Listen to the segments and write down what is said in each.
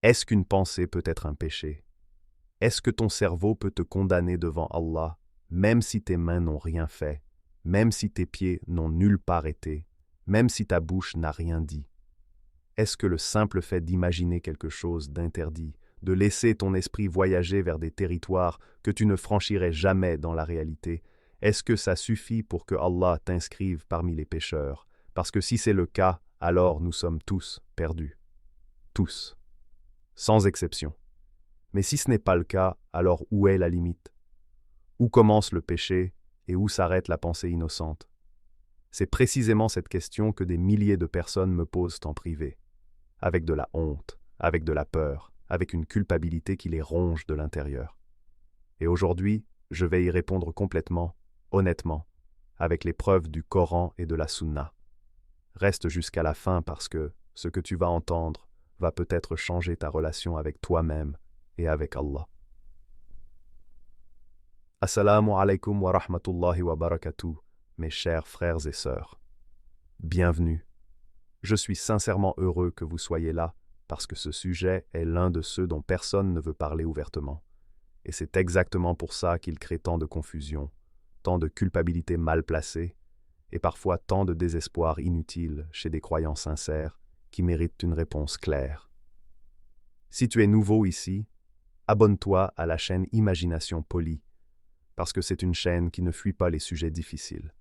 Est-ce qu'une pensée peut être un péché? Est-ce que ton cerveau peut te condamner devant Allah, même si tes mains n'ont rien fait, même si tes pieds n'ont nulle part été, même si ta bouche n'a rien dit? Est-ce que le simple fait d'imaginer quelque chose d'interdit, de laisser ton esprit voyager vers des territoires que tu ne franchirais jamais dans la réalité, est-ce que ça suffit pour que Allah t'inscrive parmi les pécheurs? Parce que si c'est le cas, alors nous sommes tous perdus. Tous. Sans exception. Mais si ce n'est pas le cas, alors où est la limite? Où commence le péché et où s'arrête la pensée innocente? C'est précisément cette question que des milliers de personnes me posent en privé, avec de la honte, avec de la peur, avec une culpabilité qui les ronge de l'intérieur. Et aujourd'hui, je vais y répondre complètement, honnêtement, avec les preuves du Coran et de la Sunna. Reste jusqu'à la fin parce que ce que tu vas entendre va peut-être changer ta relation avec toi-même et avec Allah. Assalamu alaikum wa rahmatullahi wa barakatuh, mes chers frères et sœurs. Bienvenue. Je suis sincèrement heureux que vous soyez là parce que ce sujet est l'un de ceux dont personne ne veut parler ouvertement. Et c'est exactement pour ça qu'il crée tant de confusion, tant de culpabilité mal placée et parfois tant de désespoir inutile chez des croyants sincères qui méritent une réponse claire. Si tu es nouveau ici, abonne-toi à la chaîne Imagination Polie, parce que c'est une chaîne qui ne fuit pas les sujets difficiles.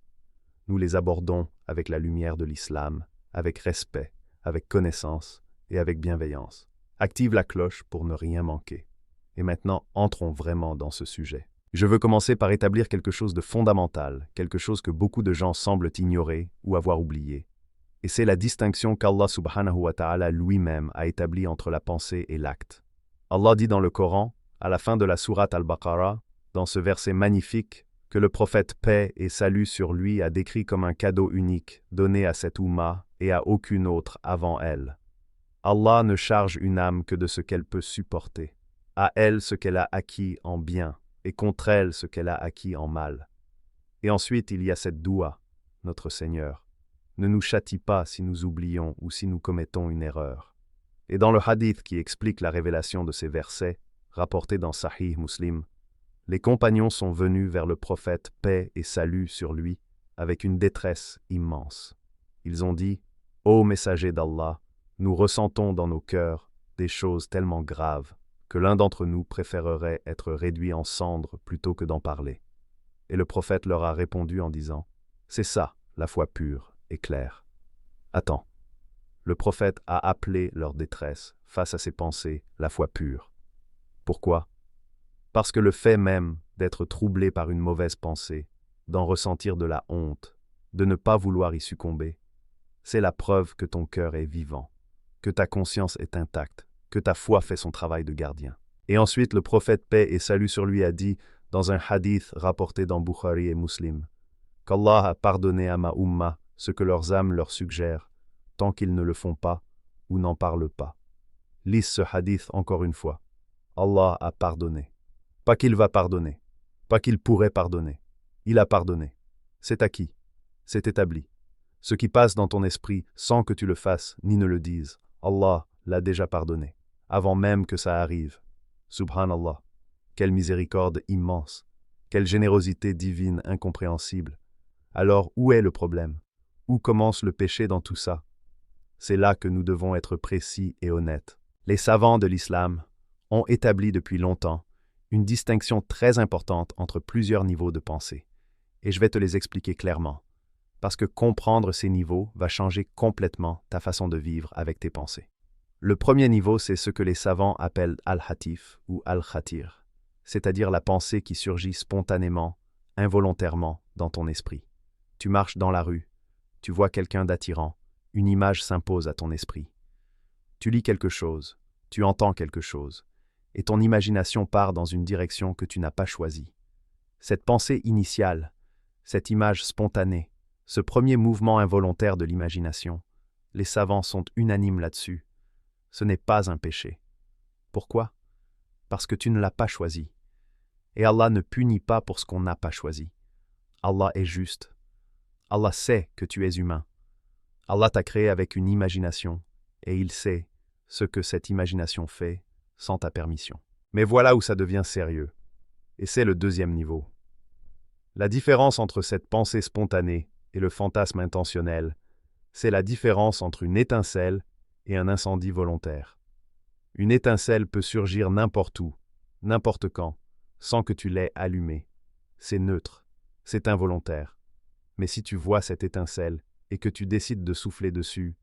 Nous les abordons avec la lumière de l'islam, avec respect, avec connaissance et avec bienveillance. Active la cloche pour ne rien manquer. Et maintenant, entrons vraiment dans ce sujet. Je veux commencer par établir quelque chose de fondamental, quelque chose que beaucoup de gens semblent ignorer ou avoir oublié. Et c'est la distinction qu'Allah subhanahu wa ta'ala lui-même a établie entre la pensée et l'acte. Allah dit dans le Coran, à la fin de la sourate Al-Baqarah, dans ce verset magnifique, que le prophète paix et salut sur lui a décrit comme un cadeau unique, donné à cette Ummah et à aucune autre avant elle. Allah ne charge une âme que de ce qu'elle peut supporter, à elle ce qu'elle a acquis en bien, et contre elle ce qu'elle a acquis en mal. Et ensuite il y a cette doua, notre Seigneur. Ne nous châtie pas si nous oublions ou si nous commettons une erreur. Et dans le hadith qui explique la révélation de ces versets, rapporté dans Sahih Muslim, les compagnons sont venus vers le prophète paix et salut sur lui, avec une détresse immense. Ils ont dit, « Ô messager d'Allah, nous ressentons dans nos cœurs des choses tellement graves que l'un d'entre nous préférerait être réduit en cendres plutôt que d'en parler. » Et le prophète leur a répondu en disant, « C'est ça, la foi pure et claire. » Attends. Le prophète a appelé leur détresse face à ses pensées la foi pure. Pourquoi? Parce que le fait même d'être troublé par une mauvaise pensée, d'en ressentir de la honte, de ne pas vouloir y succomber, c'est la preuve que ton cœur est vivant, que ta conscience est intacte, que ta foi fait son travail de gardien. Et ensuite le prophète paix et salut sur lui a dit, dans un hadith rapporté dans Bukhari et Muslim, qu'Allah a pardonné à ma Ummah ce que leurs âmes leur suggèrent, tant qu'ils ne le font pas ou n'en parlent pas. Lis ce hadith encore une fois. Allah a pardonné. Pas qu'il va pardonner, pas qu'il pourrait pardonner. Il a pardonné. C'est acquis, c'est établi. Ce qui passe dans ton esprit sans que tu le fasses ni ne le dises, Allah l'a déjà pardonné, avant même que ça arrive. Subhanallah, quelle miséricorde immense, quelle générosité divine incompréhensible. Alors où est le problème? Où commence le péché dans tout ça? C'est là que nous devons être précis et honnêtes. Les savants de l'islam ont établi depuis longtemps une distinction très importante entre plusieurs niveaux de pensée. Et je vais te les expliquer clairement, parce que comprendre ces niveaux va changer complètement ta façon de vivre avec tes pensées. Le premier niveau, c'est ce que les savants appellent al-hatif ou al-khatir, c'est-à-dire la pensée qui surgit spontanément, involontairement dans ton esprit. Tu marches dans la rue, tu vois quelqu'un d'attirant, une image s'impose à ton esprit. Tu lis quelque chose, tu entends quelque chose, et ton imagination part dans une direction que tu n'as pas choisie. Cette pensée initiale, cette image spontanée, ce premier mouvement involontaire de l'imagination, les savants sont unanimes là-dessus. Ce n'est pas un péché. Pourquoi? Parce que tu ne l'as pas choisi. Et Allah ne punit pas pour ce qu'on n'a pas choisi. Allah est juste. Allah sait que tu es humain. Allah t'a créé avec une imagination, et il sait ce que cette imagination fait sans ta permission. Mais voilà où ça devient sérieux. Et c'est le deuxième niveau. La différence entre cette pensée spontanée et le fantasme intentionnel, c'est la différence entre une étincelle et un incendie volontaire. Une étincelle peut surgir n'importe où, n'importe quand, sans que tu l'aies allumée. C'est neutre, c'est involontaire. Mais si tu vois cette étincelle et que tu décides de souffler dessus,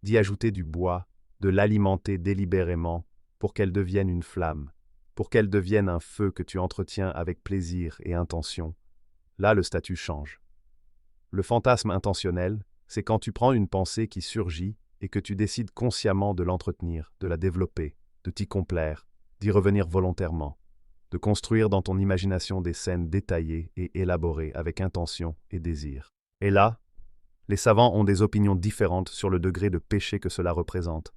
d'y ajouter du bois, de l'alimenter délibérément pour qu'elle devienne une flamme, pour qu'elle devienne un feu que tu entretiens avec plaisir et intention, là le statut change. Le fantasme intentionnel, c'est quand tu prends une pensée qui surgit et que tu décides consciemment de l'entretenir, de la développer, de t'y complaire, d'y revenir volontairement, de construire dans ton imagination des scènes détaillées et élaborées avec intention et désir. Et là, les savants ont des opinions différentes sur le degré de péché que cela représente,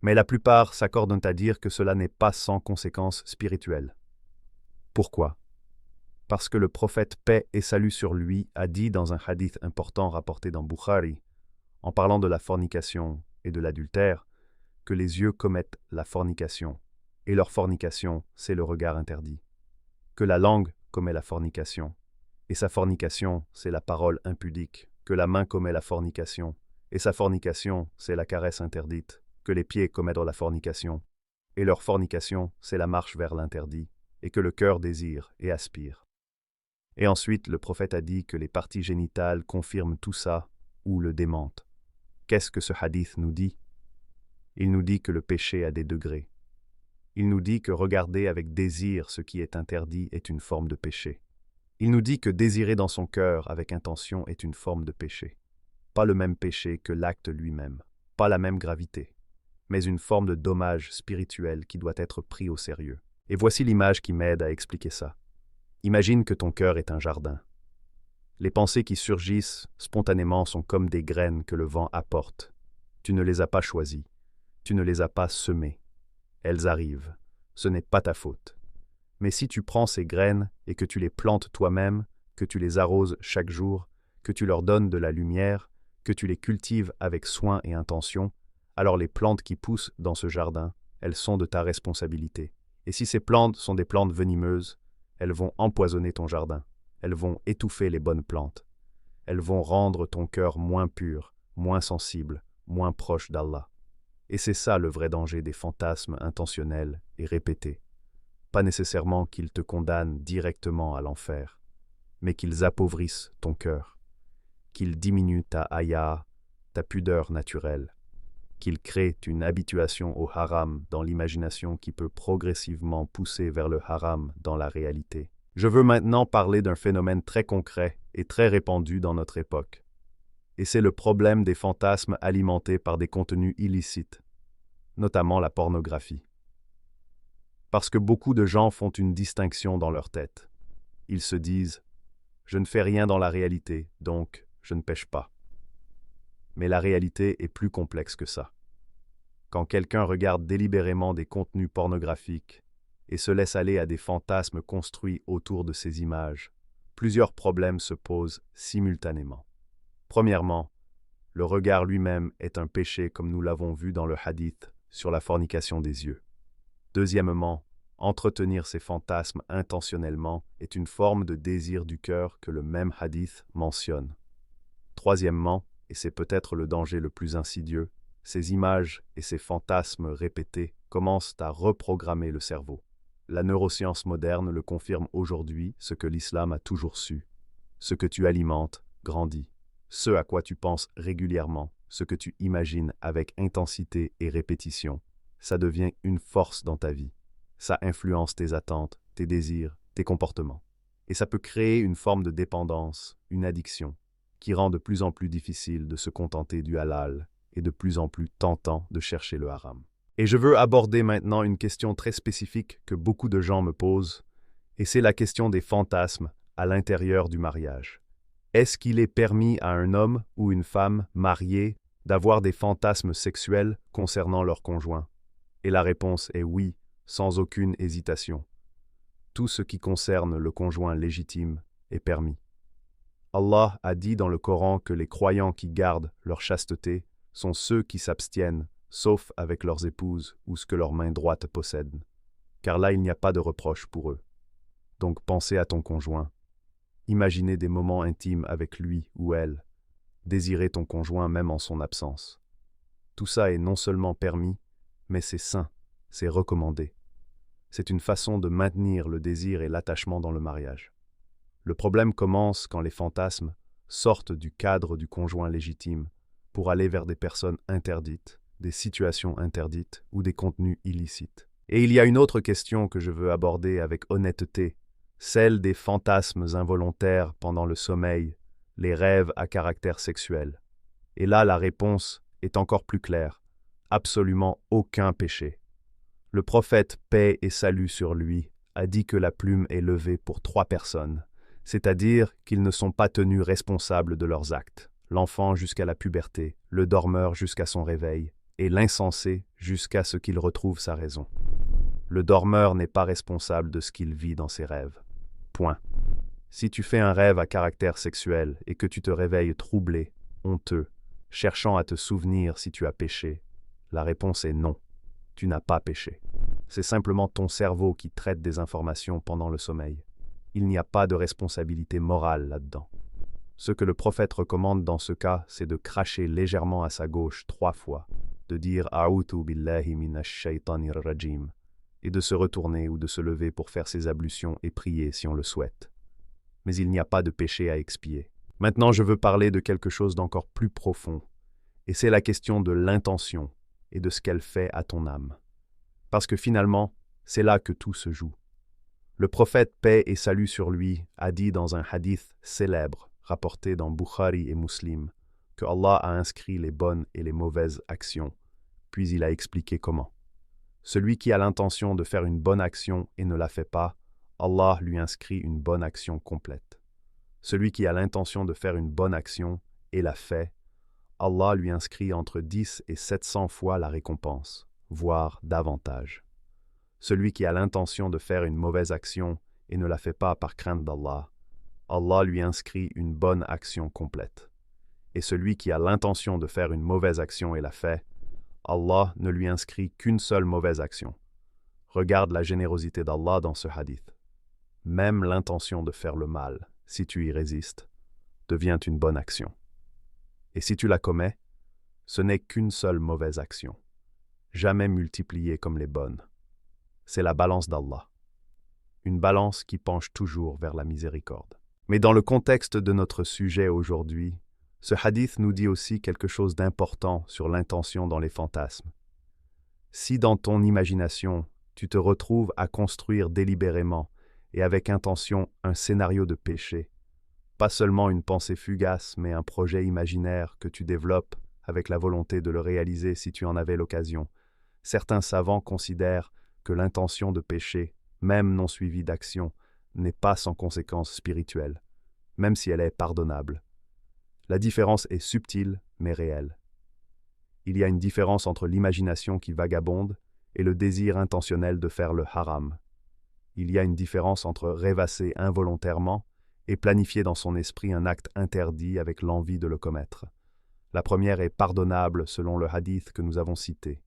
mais la plupart s'accordent à dire que cela n'est pas sans conséquences spirituelles. Pourquoi? Parce que le prophète paix et salut sur lui a dit dans un hadith important rapporté dans Bukhari, en parlant de la fornication et de l'adultère, que les yeux commettent la fornication, et leur fornication, c'est le regard interdit. Que la langue commet la fornication, et sa fornication, c'est la parole impudique. Que la main commet la fornication, et sa fornication, c'est la caresse interdite. Que les pieds commettent la fornication, et leur fornication, c'est la marche vers l'interdit, et que le cœur désire et aspire. Et ensuite, le prophète a dit que les parties génitales confirment tout ça, ou le démentent. Qu'est-ce que ce hadith nous dit? Il nous dit que le péché a des degrés. Il nous dit que regarder avec désir ce qui est interdit est une forme de péché. Il nous dit que désirer dans son cœur avec intention est une forme de péché. Pas le même péché que l'acte lui-même, pas la même gravité, mais une forme de dommage spirituel qui doit être pris au sérieux. Et voici l'image qui m'aide à expliquer ça. Imagine que ton cœur est un jardin. Les pensées qui surgissent spontanément sont comme des graines que le vent apporte. Tu ne les as pas choisies, tu ne les as pas semées. Elles arrivent, ce n'est pas ta faute. Mais si tu prends ces graines et que tu les plantes toi-même, que tu les arroses chaque jour, que tu leur donnes de la lumière, que tu les cultives avec soin et intention, alors les plantes qui poussent dans ce jardin, elles sont de ta responsabilité. Et si ces plantes sont des plantes venimeuses, elles vont empoisonner ton jardin, elles vont étouffer les bonnes plantes, elles vont rendre ton cœur moins pur, moins sensible, moins proche d'Allah. Et c'est ça le vrai danger des fantasmes intentionnels et répétés. Pas nécessairement qu'ils te condamnent directement à l'enfer, mais qu'ils appauvrissent ton cœur, qu'ils diminuent ta haya, ta pudeur naturelle, qu'ils créent une habituation au haram dans l'imagination qui peut progressivement pousser vers le haram dans la réalité. Je veux maintenant parler d'un phénomène très concret et très répandu dans notre époque. Et c'est le problème des fantasmes alimentés par des contenus illicites, notamment la pornographie. Parce que beaucoup de gens font une distinction dans leur tête. Ils se disent « Je ne fais rien dans la réalité, donc je ne pêche pas ». Mais la réalité est plus complexe que ça. Quand quelqu'un regarde délibérément des contenus pornographiques et se laisse aller à des fantasmes construits autour de ces images, plusieurs problèmes se posent simultanément. Premièrement, le regard lui-même est un péché comme nous l'avons vu dans le hadith sur la fornication des yeux. Deuxièmement, entretenir ces fantasmes intentionnellement est une forme de désir du cœur que le même hadith mentionne. Troisièmement, et c'est peut-être le danger le plus insidieux, ces images et ces fantasmes répétés commencent à reprogrammer le cerveau. La neuroscience moderne le confirme aujourd'hui, ce que l'islam a toujours su. Ce que tu alimentes grandit. Ce à quoi tu penses régulièrement, ce que tu imagines avec intensité et répétition, ça devient une force dans ta vie. Ça influence tes attentes, tes désirs, tes comportements. Et ça peut créer une forme de dépendance, une addiction, qui rend de plus en plus difficile de se contenter du halal et de plus en plus tentant de chercher le haram. Et je veux aborder maintenant une question très spécifique que beaucoup de gens me posent, et c'est la question des fantasmes à l'intérieur du mariage. Est-ce qu'il est permis à un homme ou une femme mariée d'avoir des fantasmes sexuels concernant leur conjoint? Et la réponse est oui, sans aucune hésitation. Tout ce qui concerne le conjoint légitime est permis. Allah a dit dans le Coran que les croyants qui gardent leur chasteté sont ceux qui s'abstiennent, sauf avec leurs épouses ou ce que leur main droite possède, car là il n'y a pas de reproche pour eux. Donc pensez à ton conjoint. Imaginez des moments intimes avec lui ou elle. Désirez ton conjoint même en son absence. Tout ça est non seulement permis, mais c'est sain, c'est recommandé. C'est une façon de maintenir le désir et l'attachement dans le mariage. Le problème commence quand les fantasmes sortent du cadre du conjoint légitime pour aller vers des personnes interdites, des situations interdites ou des contenus illicites. Et il y a une autre question que je veux aborder avec honnêteté, celle des fantasmes involontaires pendant le sommeil, les rêves à caractère sexuel. Et là, la réponse est encore plus claire. Absolument aucun péché. Le prophète, paix et salut sur lui, a dit que la plume est levée pour 3 personnes, c'est-à-dire qu'ils ne sont pas tenus responsables de leurs actes, l'enfant jusqu'à la puberté, le dormeur jusqu'à son réveil, et l'insensé jusqu'à ce qu'il retrouve sa raison. Le dormeur n'est pas responsable de ce qu'il vit dans ses rêves. Point. Si tu fais un rêve à caractère sexuel et que tu te réveilles troublé, honteux, cherchant à te souvenir si tu as péché, la réponse est non. Tu n'as pas péché. C'est simplement ton cerveau qui traite des informations pendant le sommeil. Il n'y a pas de responsabilité morale là-dedans. Ce que le prophète recommande dans ce cas, c'est de cracher légèrement à sa gauche 3 fois, de dire « A'udhu billahi minash shaytanir rajim » et de se retourner ou de se lever pour faire ses ablutions et prier si on le souhaite. Mais il n'y a pas de péché à expier. Maintenant, je veux parler de quelque chose d'encore plus profond, et c'est la question de l'intention et de ce qu'elle fait à ton âme. Parce que finalement, c'est là que tout se joue. Le prophète, paix et salut sur lui, a dit dans un hadith célèbre, rapporté dans Bukhari et Muslim, que Allah a inscrit les bonnes et les mauvaises actions, puis il a expliqué comment. Celui qui a l'intention de faire une bonne action et ne la fait pas, Allah lui inscrit une bonne action complète. Celui qui a l'intention de faire une bonne action et la fait, Allah lui inscrit entre 10 et 700 fois la récompense, voire davantage. Celui qui a l'intention de faire une mauvaise action et ne la fait pas par crainte d'Allah, Allah lui inscrit une bonne action complète. Et celui qui a l'intention de faire une mauvaise action et la fait, Allah ne lui inscrit qu'une seule mauvaise action. Regarde la générosité d'Allah dans ce hadith. Même l'intention de faire le mal, si tu y résistes, devient une bonne action. Et si tu la commets, ce n'est qu'une seule mauvaise action, jamais multipliée comme les bonnes. C'est la balance d'Allah. Une balance qui penche toujours vers la miséricorde. Mais dans le contexte de notre sujet aujourd'hui, ce hadith nous dit aussi quelque chose d'important sur l'intention dans les fantasmes. Si dans ton imagination, tu te retrouves à construire délibérément et avec intention un scénario de péché, pas seulement une pensée fugace, mais un projet imaginaire que tu développes avec la volonté de le réaliser si tu en avais l'occasion, certains savants considèrent que l'intention de péché, même non suivie d'action, n'est pas sans conséquence spirituelle, même si elle est pardonnable. La différence est subtile, mais réelle. Il y a une différence entre l'imagination qui vagabonde et le désir intentionnel de faire le haram. Il y a une différence entre rêvasser involontairement et planifier dans son esprit un acte interdit avec l'envie de le commettre. La première est pardonnable selon le hadith que nous avons cité.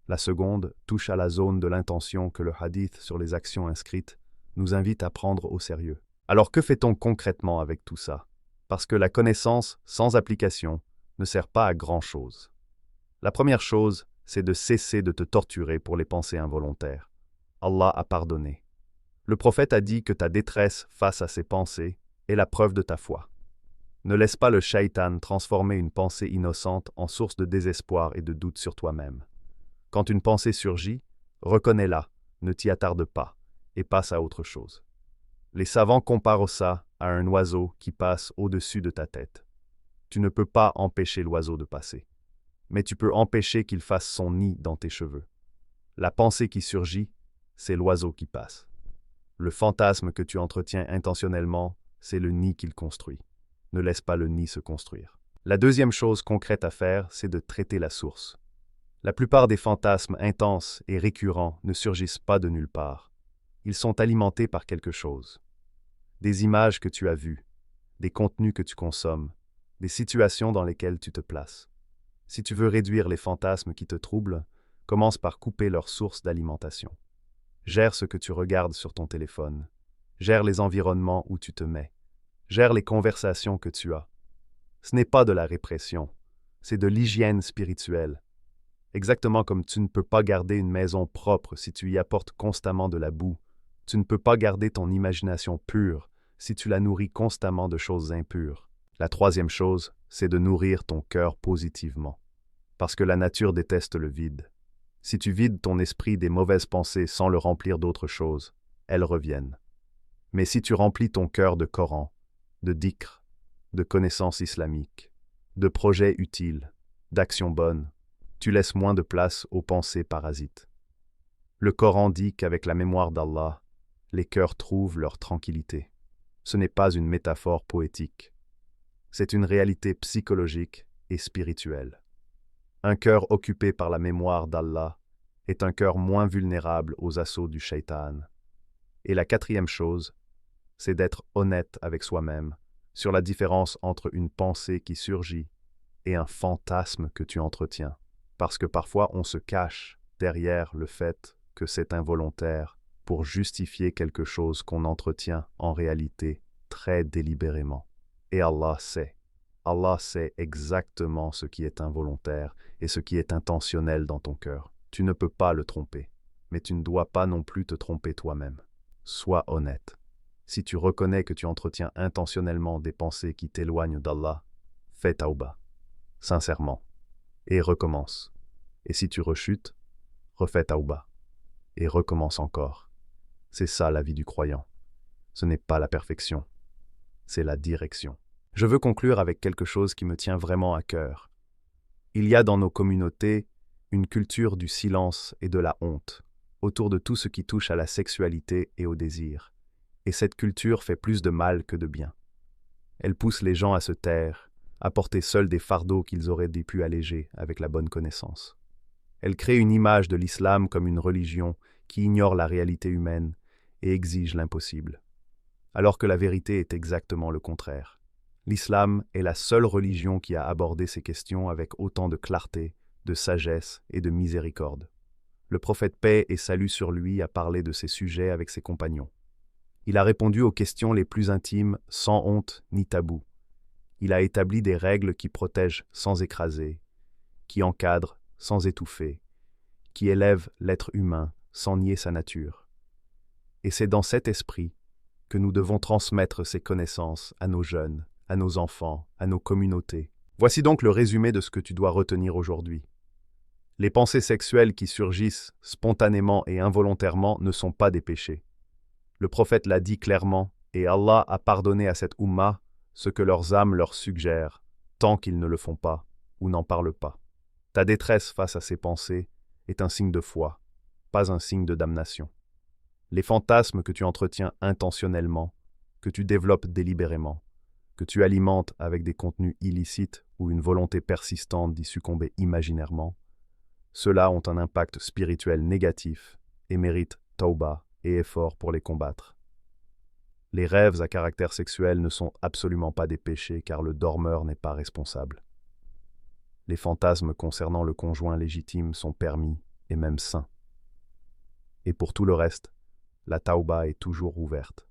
La seconde touche à la zone de l'intention que le hadith sur les actions inscrites nous invite à prendre au sérieux. Alors que fait-on concrètement avec tout ça? Parce que la connaissance sans application ne sert pas à grand-chose. La première chose, c'est de cesser de te torturer pour les pensées involontaires. Allah a pardonné. Le prophète a dit que ta détresse face à ces pensées est la preuve de ta foi. Ne laisse pas le shaitan transformer une pensée innocente en source de désespoir et de doute sur toi-même. Quand une pensée surgit, reconnais-la, ne t'y attarde pas, et passe à autre chose. Les savants comparent ça à un oiseau qui passe au-dessus de ta tête. Tu ne peux pas empêcher l'oiseau de passer, mais tu peux empêcher qu'il fasse son nid dans tes cheveux. La pensée qui surgit, c'est l'oiseau qui passe. Le fantasme que tu entretiens intentionnellement, c'est le nid qu'il construit. Ne laisse pas le nid se construire. La deuxième chose concrète à faire, c'est de traiter la source. La plupart des fantasmes intenses et récurrents ne surgissent pas de nulle part. Ils sont alimentés par quelque chose. Des images que tu as vues, des contenus que tu consommes, des situations dans lesquelles tu te places. Si tu veux réduire les fantasmes qui te troublent, commence par couper leur source d'alimentation. Gère ce que tu regardes sur ton téléphone. Gère les environnements où tu te mets. Gère les conversations que tu as. Ce n'est pas de la répression, c'est de l'hygiène spirituelle. Exactement comme tu ne peux pas garder une maison propre si tu y apportes constamment de la boue, tu ne peux pas garder ton imagination pure si tu la nourris constamment de choses impures. La troisième chose, c'est de nourrir ton cœur positivement. Parce que la nature déteste le vide. Si tu vides ton esprit des mauvaises pensées sans le remplir d'autres choses, elles reviennent. Mais si tu remplis ton cœur de Coran, de dhikr, de connaissances islamiques, de projets utiles, d'actions bonnes, tu laisses moins de place aux pensées parasites. Le Coran dit qu'avec la mémoire d'Allah, les cœurs trouvent leur tranquillité. Ce n'est pas une métaphore poétique. C'est une réalité psychologique et spirituelle. Un cœur occupé par la mémoire d'Allah est un cœur moins vulnérable aux assauts du shaitan. Et la quatrième chose, c'est d'être honnête avec soi-même sur la différence entre une pensée qui surgit et un fantasme que tu entretiens. Parce que parfois on se cache derrière le fait que c'est involontaire pour justifier quelque chose qu'on entretient en réalité très délibérément. Et Allah sait exactement ce qui est involontaire et ce qui est intentionnel dans ton cœur. Tu ne peux pas le tromper, mais tu ne dois pas non plus te tromper toi-même. Sois honnête. Si tu reconnais que tu entretiens intentionnellement des pensées qui t'éloignent d'Allah, fais tauba, sincèrement, et recommence. Et si tu rechutes, refais tauba, et recommence encore. C'est ça la vie du croyant. Ce n'est pas la perfection, c'est la direction. Je veux conclure avec quelque chose qui me tient vraiment à cœur. Il y a dans nos communautés une culture du silence et de la honte, autour de tout ce qui touche à la sexualité et au désir. Et cette culture fait plus de mal que de bien. Elle pousse les gens à se taire, à porter seuls des fardeaux qu'ils auraient pu alléger avec la bonne connaissance. Elle crée une image de l'islam comme une religion qui ignore la réalité humaine et exige l'impossible. Alors que la vérité est exactement le contraire. L'islam est la seule religion qui a abordé ces questions avec autant de clarté, de sagesse et de miséricorde. Le prophète paix et salut sur lui a parlé de ces sujets avec ses compagnons. Il a répondu aux questions les plus intimes sans honte ni tabou. Il a établi des règles qui protègent sans écraser, qui encadrent sans étouffer, qui élèvent l'être humain sans nier sa nature. Et c'est dans cet esprit que nous devons transmettre ces connaissances à nos jeunes, à nos enfants, à nos communautés. Voici donc le résumé de ce que tu dois retenir aujourd'hui. Les pensées sexuelles qui surgissent spontanément et involontairement ne sont pas des péchés. Le prophète l'a dit clairement, et Allah a pardonné à cette Ummah ce que leurs âmes leur suggèrent, tant qu'ils ne le font pas ou n'en parlent pas. Ta détresse face à ces pensées est un signe de foi, pas un signe de damnation. Les fantasmes que tu entretiens intentionnellement, que tu développes délibérément, que tu alimentes avec des contenus illicites ou une volonté persistante d'y succomber imaginairement, ceux-là ont un impact spirituel négatif et méritent tauba et effort pour les combattre. Les rêves à caractère sexuel ne sont absolument pas des péchés car le dormeur n'est pas responsable. Les fantasmes concernant le conjoint légitime sont permis et même sains. Et pour tout le reste, la tauba est toujours ouverte.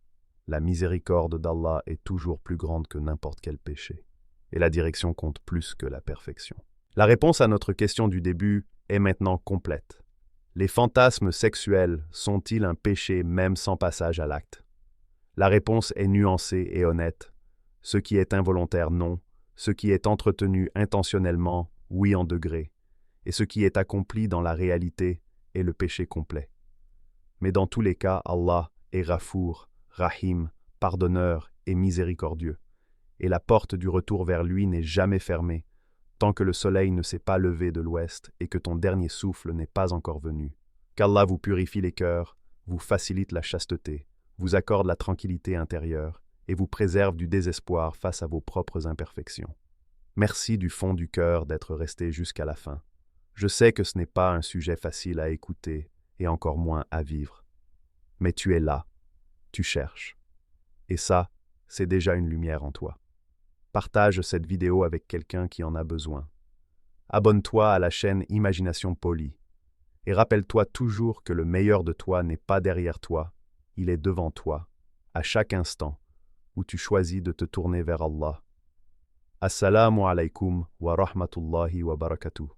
La miséricorde d'Allah est toujours plus grande que n'importe quel péché. Et la direction compte plus que la perfection. La réponse à notre question du début est maintenant complète. Les fantasmes sexuels sont-ils un péché même sans passage à l'acte? La réponse est nuancée et honnête. Ce qui est involontaire, non. Ce qui est entretenu intentionnellement, oui en degré. Et ce qui est accompli dans la réalité est le péché complet. Mais dans tous les cas, Allah est Ghafour, Rahim, pardonneur et miséricordieux. Et la porte du retour vers lui n'est jamais fermée, tant que le soleil ne s'est pas levé de l'ouest et que ton dernier souffle n'est pas encore venu. Qu'Allah vous purifie les cœurs, vous facilite la chasteté, vous accorde la tranquillité intérieure et vous préserve du désespoir face à vos propres imperfections. Merci du fond du cœur d'être resté jusqu'à la fin. Je sais que ce n'est pas un sujet facile à écouter et encore moins à vivre. Mais tu es là, tu cherches. Et ça, c'est déjà une lumière en toi. Partage cette vidéo avec quelqu'un qui en a besoin. Abonne-toi à la chaîne Imagination Polie. Et rappelle-toi toujours que le meilleur de toi n'est pas derrière toi, il est devant toi, à chaque instant où tu choisis de te tourner vers Allah. Assalamu alaikum wa rahmatullahi wa barakatuh.